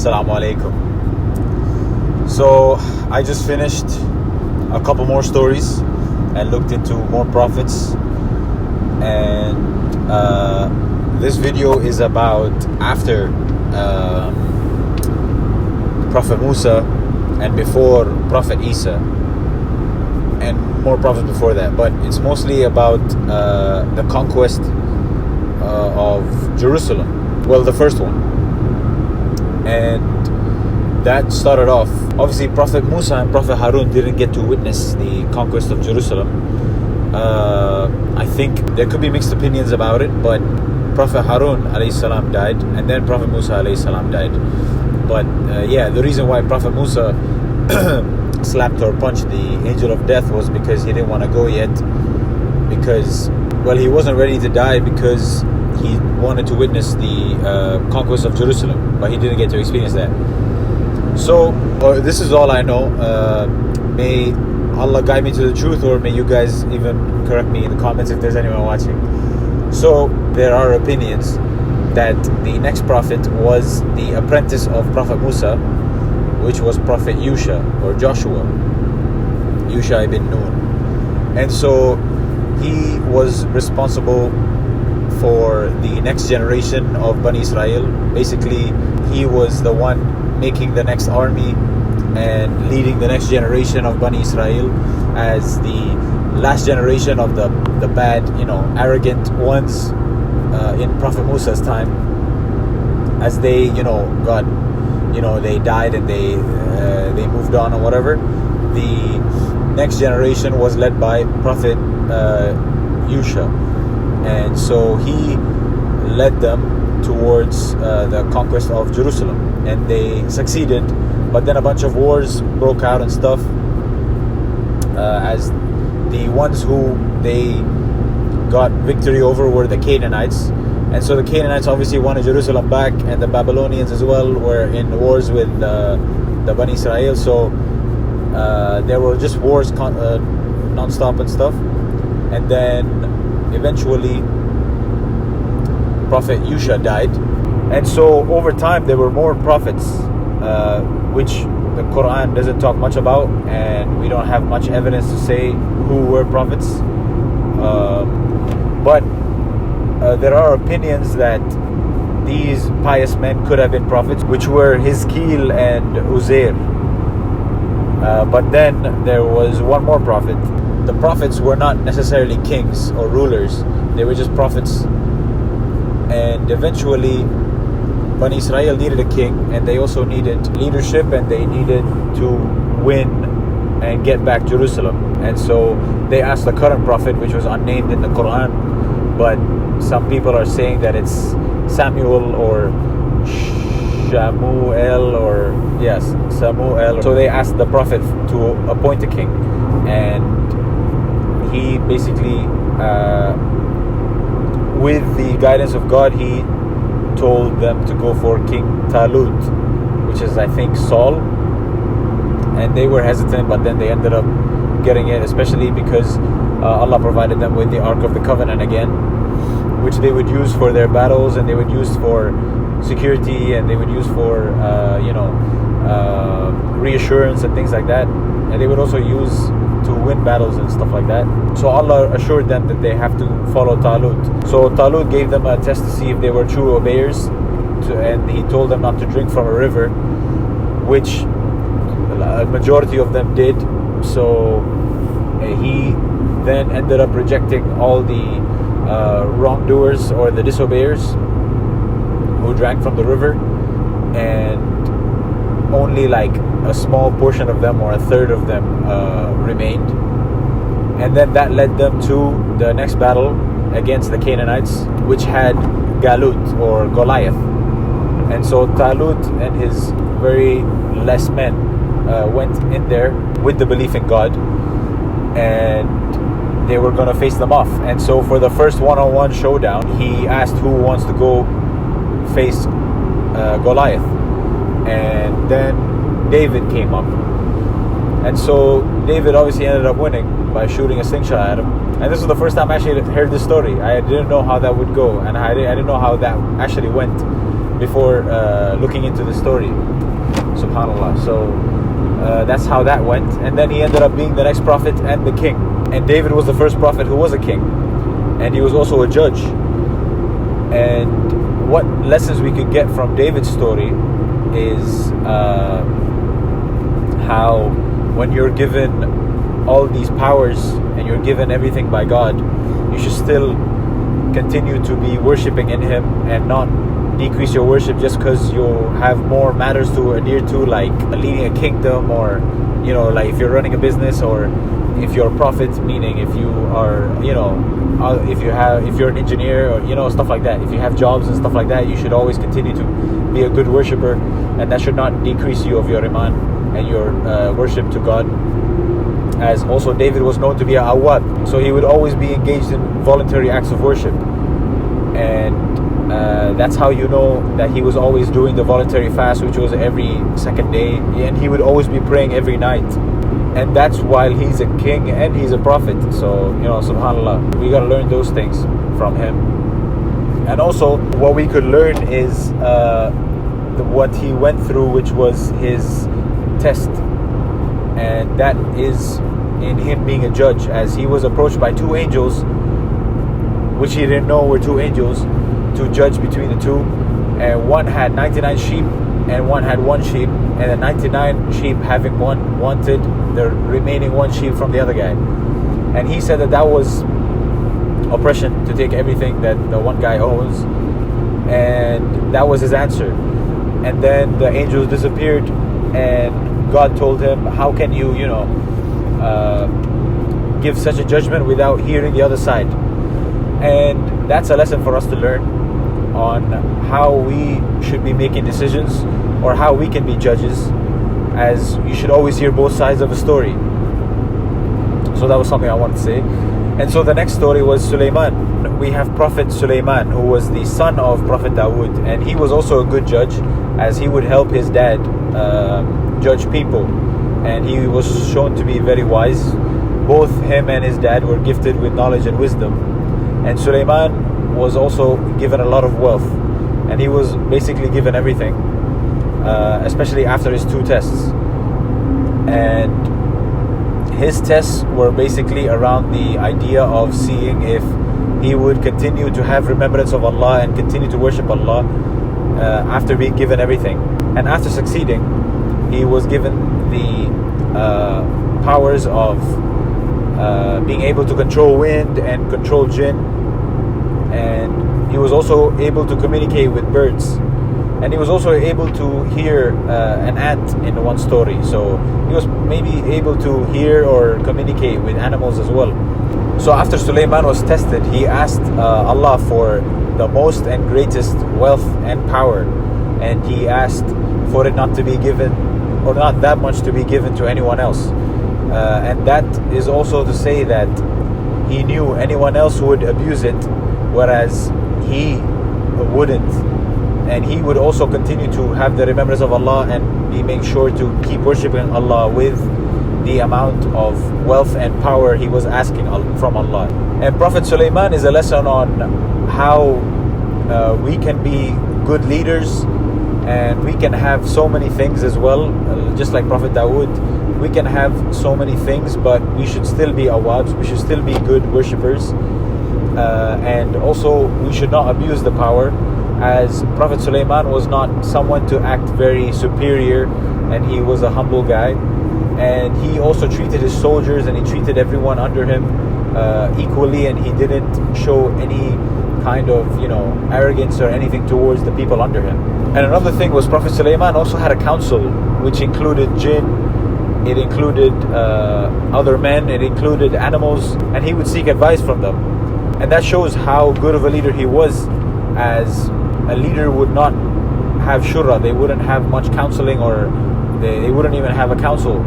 Assalamu alaikum. So I just finished a couple more stories and looked into more prophets, and this video is about after Prophet Musa and before Prophet Isa, and more prophets before that, but it's mostly about the conquest of Jerusalem. Well, the first one. And that started off, obviously Prophet Musa and Prophet Harun didn't get to witness the conquest of Jerusalem. I think there could be mixed opinions about it, but Prophet Harun alayhi salam died, and then Prophet Musa alayhi salam died. But the reason why Prophet Musa slapped or punched the angel of death was because he didn't want to go yet, because, well, he wasn't ready to die because he wanted to witness the conquest of Jerusalem, but he didn't get to experience that. So this is all I know. May Allah guide me to the truth, or may you guys even correct me in the comments if there's anyone watching. So there are opinions that the next prophet was the apprentice of Prophet Musa, which was Prophet Yusha or Joshua, Yusha ibn Nun. And so he was responsible for the next generation of Bani Israel. Basically, he was the one making the next army and leading the next generation of Bani Israel as the last generation of the bad, arrogant ones in Prophet Musa's time, as they, got, they died and they moved on or whatever. The next generation was led by Prophet Yusha, and so he led them towards the conquest of Jerusalem, and they succeeded. But then a bunch of wars broke out and stuff, as the ones who they got victory over were the Canaanites. And so the Canaanites obviously wanted Jerusalem back, and the Babylonians as well were in wars with the Bani Israel. So there were just wars non-stop and stuff. And then eventually Prophet Yusha died, and so over time there were more prophets, which the Quran doesn't talk much about, and we don't have much evidence to say who were prophets. But there are opinions that these pious men could have been prophets, which were Hizkil and Uzair. But then there was one more prophet. The prophets were not necessarily kings or rulers, they were just prophets. And eventually Bani Israel needed a king, and they also needed leadership, and they needed to win and get back Jerusalem. And so they asked the current prophet, which was unnamed in the Quran, but some people are saying that it's Samuel or Shamuel, or yes, Samuel. So they asked the prophet to appoint a king, and he basically with the guidance of God, he told them to go for King Talut, which is, I think, Saul. And they were hesitant, but then they ended up getting it, especially because Allah provided them with the Ark of the Covenant again, which they would use for their battles, and they would use for security, and they would use for reassurance and things like that. And they would also use to win battles and stuff like that. So Allah assured them that they have to follow Talut. So Talut gave them a test to see if they were true obeyers, and he told them not to drink from a river, which a majority of them did. So he then ended up rejecting all the wrongdoers or the disobeyers who drank from the river, and only like a small portion of them, or a third of them, remained. And then that led them to the next battle against the Canaanites, which had Galut or Goliath. And so Talut and his very less men went in there with the belief in God, and they were going to face them off. And so for the first one-on-one showdown, he asked who wants to go face Goliath, and then David came up. And so David obviously ended up winning by shooting a slingshot at him. And this was the first time I actually heard this story. I didn't know how that would go, and I didn't know how that actually went, before looking into the story. Subhanallah. So that's how that went. And then he ended up being the next prophet and the king. And David was the first prophet who was a king. And he was also a judge. And what lessons we could get from David's story is how when you're given all these powers and you're given everything by God, you should still continue to be worshipping in Him and not decrease your worship just because you have more matters to adhere to, like leading a kingdom, or like if you're running a business, or if you're a prophet, meaning if you are if you're an engineer, or stuff like that. If you have jobs and stuff like that, you should always continue to be a good worshipper, and that should not decrease you of your iman and your worship to God. As also David was known to be a awwab, so he would always be engaged in voluntary acts of worship, and that's how you know that he was always doing the voluntary fast, which was every second day, and he would always be praying every night. And that's while he's a king and he's a prophet. So subhanallah, we got to learn those things from him. And also what we could learn is what he went through, which was his test, and that is in him being a judge, as he was approached by two angels, which he didn't know were two angels, to judge between the two. And one had 99 sheep and one had one sheep, and the 99 sheep, having one, wanted the remaining one sheep from the other guy. And he said that was oppression, to take everything that the one guy owns, and that was his answer. And then the angels disappeared, and God told him, how can you give such a judgment without hearing the other side? And that's a lesson for us to learn on how we should be making decisions, or how we can be judges, as you should always hear both sides of a story. So that was something I wanted to say. And so the next story was Sulaiman. We have Prophet Sulaiman, who was the son of Prophet Dawud, and he was also a good judge, as he would help his dad judge people, and he was shown to be very wise. Both him and his dad were gifted with knowledge and wisdom. And Sulaiman was also given a lot of wealth, and he was basically given everything, especially after his two tests. And his tests were basically around the idea of seeing if he would continue to have remembrance of Allah and continue to worship Allah after being given everything. And after succeeding, he was given the powers of being able to control wind and control jinn, and he was also able to communicate with birds, and he was also able to hear an ant in one story. So he was maybe able to hear or communicate with animals as well. So after Sulaiman was tested, he asked Allah for the most and greatest wealth and power, and he asked for it not to be given, or not that much to be given to anyone else. And that is also to say that he knew anyone else would abuse it, whereas he wouldn't. And he would also continue to have the remembrance of Allah and he made sure to keep worshipping Allah with the amount of wealth and power he was asking from Allah. And Prophet Sulaiman is a lesson on how we can be good leaders, and we can have so many things as well, just like Prophet Dawud. We can have so many things, but we should still be awabs, we should still be good worshippers, and also we should not abuse the power, as Prophet Sulaiman was not someone to act very superior, and he was a humble guy, and he also treated his soldiers and he treated everyone under him equally, and he didn't show any kind of arrogance or anything towards the people under him. And another thing was, Prophet Sulaiman also had a council which included jinn, it included other men, it included animals, and he would seek advice from them. And that shows how good of a leader he was, as a leader would not have shura, they wouldn't have much counseling, or they wouldn't even have a council,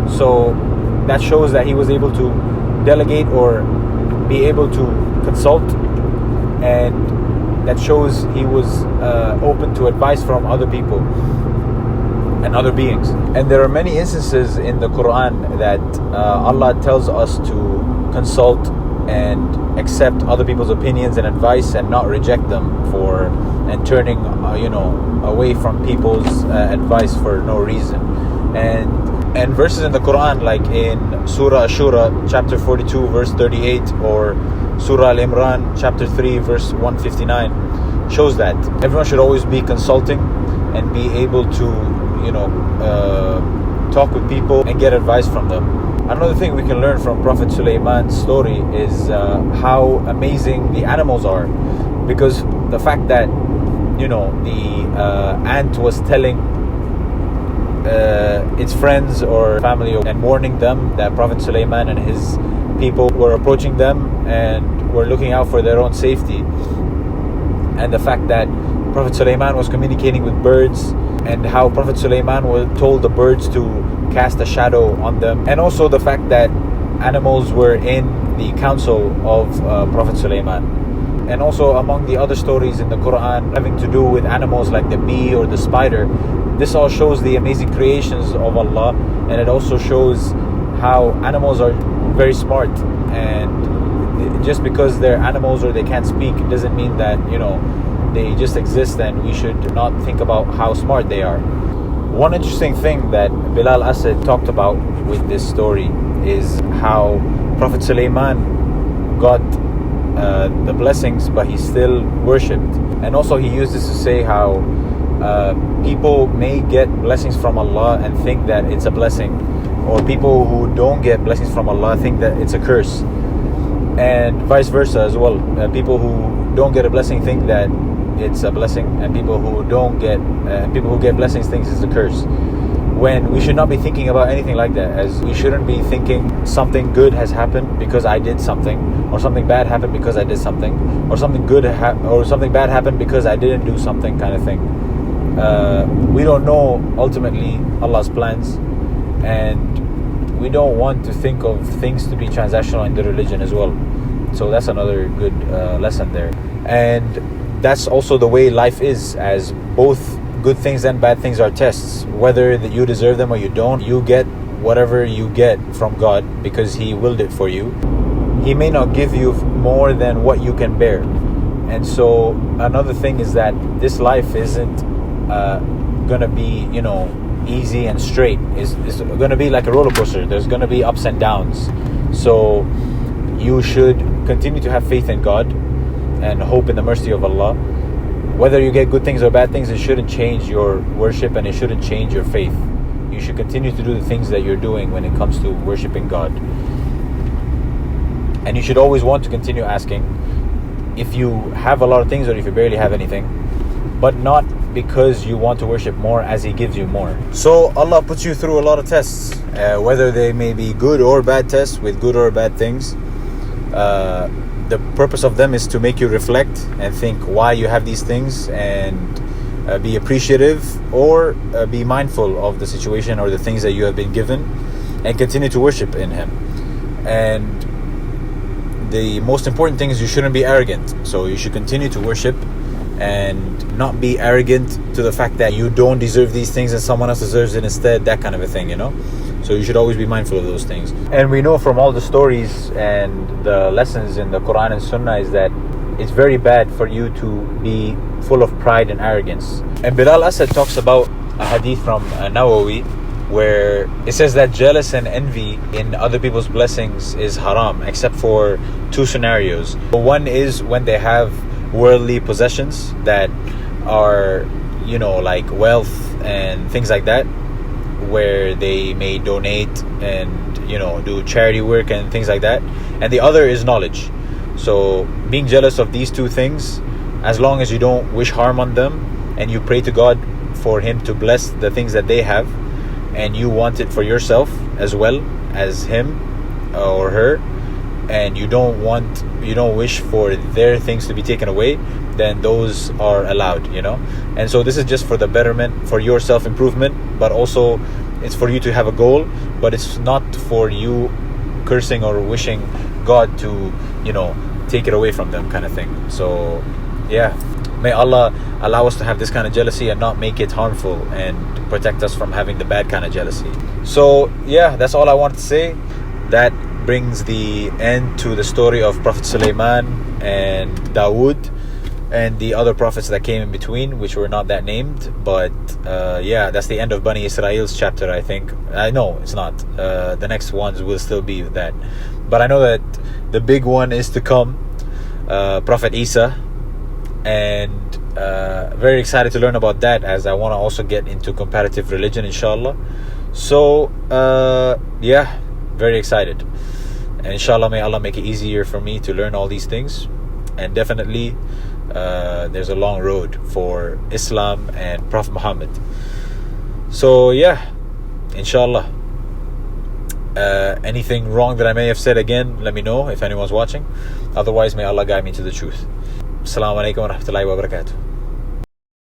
So that shows that he was able to delegate or be able to consult, and that shows he was open to advice from other people and other beings. And there are many instances in the Quran that Allah tells us to consult and accept other people's opinions and advice and not reject them for and turning away from people's advice for no reason. And verses in the Quran, like in Surah Ashura chapter 42 verse 38, or Surah Al-Imran chapter 3 verse 159, shows that everyone should always be consulting and be able to talk with people and get advice from them. Another thing we can learn from Prophet Sulaiman's story is how amazing the animals are, because the fact that the ant was telling its friends or family and warning them that Prophet Sulaiman and his people were approaching them and were looking out for their own safety, and the fact that Prophet Sulaiman was communicating with birds, and how Prophet Sulaiman told the birds to cast a shadow on them, and also the fact that animals were in the council of Prophet Sulaiman. And also among the other stories in the Quran having to do with animals like the bee or the spider, this all shows the amazing creations of Allah, and it also shows how animals are very smart, and just because they're animals or they can't speak, it doesn't mean that they just exist and we should not think about how smart they are. One interesting thing that Bilal Asad talked about with this story is how Prophet Sulaiman got the blessings, but he still worshipped. And also he used this to say how people may get blessings from Allah and think that it's a blessing, or people who don't get blessings from Allah think that it's a curse, and vice versa as well. People who don't get a blessing think that it's a blessing, and people who get blessings think it's a curse, when we should not be thinking about anything like that. As we shouldn't be thinking something good has happened because I did something, or something bad happened because I did something, or something good or something bad happened because I didn't do something, kind of thing. We don't know ultimately Allah's plans, and we don't want to think of things to be transactional in the religion as well. So that's another good lesson there. And that's also the way life is, as both good things and bad things are tests. Whether that you deserve them or you don't, you get whatever you get from God because He willed it for you. He may not give you more than what you can bear. And so another thing is that this life isn't gonna be easy and straight. It's gonna be like a roller coaster. There's gonna be ups and downs. So you should continue to have faith in God and hope in the mercy of Allah. Whether you get good things or bad things, it shouldn't change your worship, and it shouldn't change your faith. You should continue to do the things that you're doing when it comes to worshiping God. And you should always want to continue asking, if you have a lot of things or if you barely have anything, but not because you want to worship more, as He gives you more. So Allah puts you through a lot of tests, whether they may be good or bad tests with good or bad things. The purpose of them is to make you reflect and think why you have these things, and be appreciative or be mindful of the situation or the things that you have been given, and continue to worship in Him. And the most important thing is you shouldn't be arrogant. So you should continue to worship and not be arrogant to the fact that you don't deserve these things and someone else deserves it instead, that kind of a thing, So you should always be mindful of those things. And we know from all the stories and the lessons in the Quran and Sunnah is that it's very bad for you to be full of pride and arrogance. And Bilal Asad talks about a hadith from Nawawi, where it says that jealous and envy in other people's blessings is haram, except for two scenarios. One is when they have worldly possessions that are, like wealth and things like that, where they may donate and do charity work and things like that. And the other is knowledge. So being jealous of these two things, as long as you don't wish harm on them and you pray to God for Him to bless the things that they have, and you want it for yourself as well as him or her, and you don't wish for their things to be taken away, then those are allowed, And so this is just for the betterment, for your self-improvement, but also it's for you to have a goal, but it's not for you cursing or wishing God to, take it away from them, kind of thing. So yeah, may Allah allow us to have this kind of jealousy and not make it harmful, and protect us from having the bad kind of jealousy. So yeah, that's all I wanted to say. That brings the end to the story of Prophet Sulaiman and Dawud. and the other prophets that came in between, which were not that named. But yeah, that's the end of Bani Israel's chapter, I think. No, it's not. The next ones will still be that. But I know that the big one is to come, Prophet Isa. And very excited to learn about that, as I want to also get into comparative religion, inshallah. So yeah, very excited. And inshallah, may Allah make it easier for me to learn all these things. And definitely there's a long road for Islam and Prophet Muhammad. So yeah, inshallah. Anything wrong that I may have said, again, let me know if anyone's watching. Otherwise, may Allah guide me to the truth. Assalamu alaikum wa rahmatullahi wa barakatuh.